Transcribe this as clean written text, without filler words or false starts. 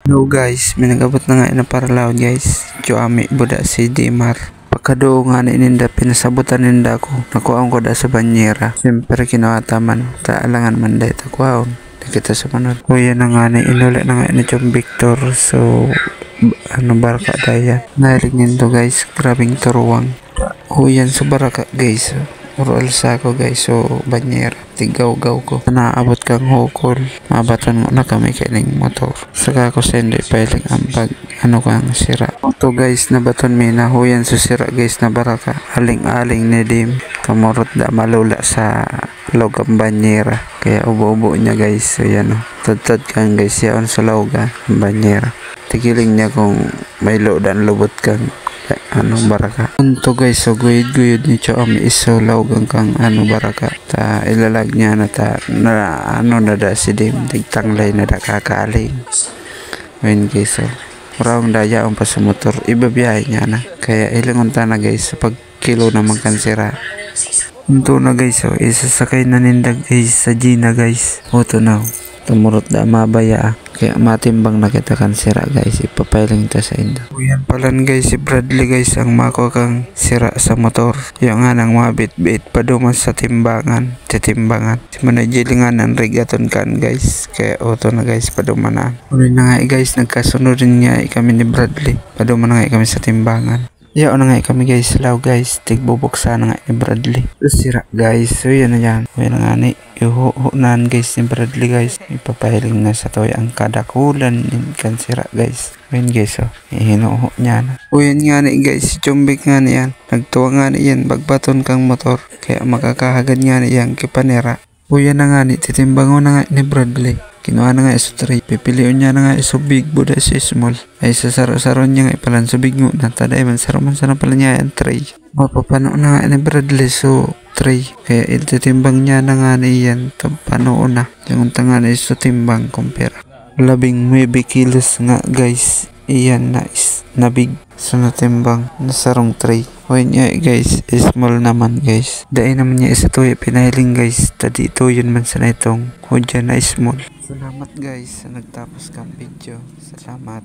No guys, may nagabot na nga na para law guys. Joami buda si Dimar. Pagkado nga ni ninda pinasabutan ninda ko. Nakuhaan ko da sa banyera. Siyempre kinawataman. Taalangan man da ito kuhaan. Kita sa manod. Kuya na nga ni inulit na nga ni Chong Victor. So baraka daya. Nahilig nito guys. Grabing turuwang. Huyan sa baraka guys. Puro alsa ko guys, so banyera tigaw-gaw ko naabot kang hukol mabaton mo na kami kining motor saka ko sendo ipahiling ambag kang sira to guys na baton mi na huyan sa sira guys na baraka aling-aling ni dim kamurot da malula sa logam banyera kaya ubo-ubo niya guys so yan o tad kang guys yaon sa loga banyera tigiling niya kung may lodan lubot kang baraka unto guys so guyod ni Choami iso lawgang kang baraka ta ilalag niya na ta na da si dim tigtanglay na da kakaling when guys so marawang daya ang pasumutor ibabiyahe niya na kaya ilangon ta na guys pag kilo naman kan sira unto na guys so isasakay na nindag guys sa Gina guys oto na tumurot da mabaya kaya matimbang na kita kan sira guys ipapailing ta sa indo yan palan guys si Bradley guys ang mako kang sira sa motor yung nga nang mabit-bit paduman sa timbangan si manajilingan ng rigaton kan guys kaya auto na guys paduman na ulit na nga guys nagkasunod rin nga kami ni Bradley paduman na nga kami sa timbangan yao na nga kami guys law guys tigbubuksa na nga ni Bradley sira guys so yan na yan yan na nga ni ihuhunan guys ni Bradley guys ipapahiling na sa toy ang kadakulan kan sira guys yan guys oh ihinuho niya na yan nga ni guys si Chumbik nga ni yan nagtuwa nga ni yan bagbaton kang motor kaya makakahagad nga ni yan kipanera yan na nga ni titimbango na nga ni Bradley kinuha na nga iso 3 pipiliun niya na nga iso big buda si small ay sa saro-saro niya nga ipalan so big mo natada man saro man sana pala niya yan 3 mapapano na nga ni Bradley so 3 kaya ititimbang niya na nga ni yan panoon na yung tanga na iso timbang kumpira 19 kilos nga guys iyan na is nabig sa natimbang na sarong 3 when niya guys small naman guys dahil naman niya isa tuyo pinahiling guys tadi ito yun man sa na itong hudya na small salamat guys sa nagtapos kang video salamat